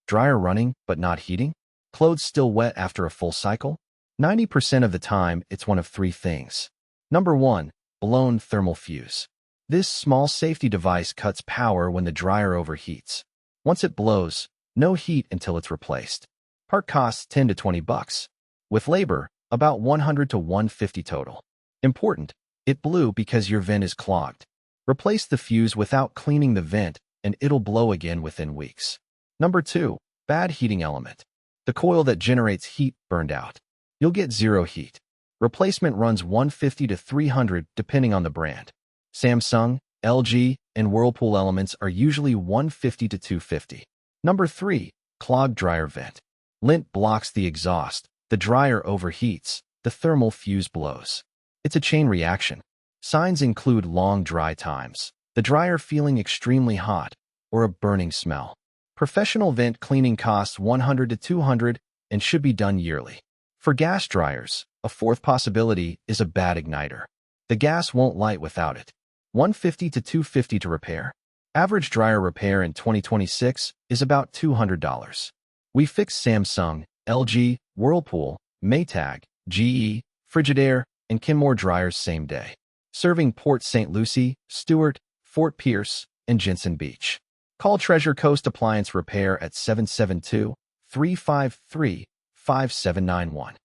Dryer running but not heating? Clothes still wet after a full cycle? 90% of the time, it's one of three things. Number 1. Blown thermal fuse. This small safety device cuts power when the dryer overheats. Once it blows, no heat until it's replaced. Part costs $10 to $20. With labor, about $100 to $150 total. Important, it blew because your vent is clogged. Replace the fuse without cleaning the vent and it'll blow again within weeks. Number 2. Bad heating element. The coil that generates heat burned out. You'll get zero heat. Replacement runs $150 to $300 depending on the brand. Samsung, LG, and Whirlpool elements are usually $150 to $250. Number 3. Clogged dryer vent. Lint blocks the exhaust. The dryer overheats. The thermal fuse blows. It's a chain reaction. Signs include long dry times, the dryer feeling extremely hot, or a burning smell. Professional vent cleaning costs $100 to $200 and should be done yearly. For gas dryers, a fourth possibility is a bad igniter. The gas won't light without it. $150 to $250 to repair. Average dryer repair in 2026 is about $200. We fix Samsung, LG, Whirlpool, Maytag, GE, Frigidaire, and Kenmore dryers same day. Serving Port St. Lucie, Stewart, Fort Pierce, and Jensen Beach. Call Treasure Coast Appliance Repair at 772-353-5791.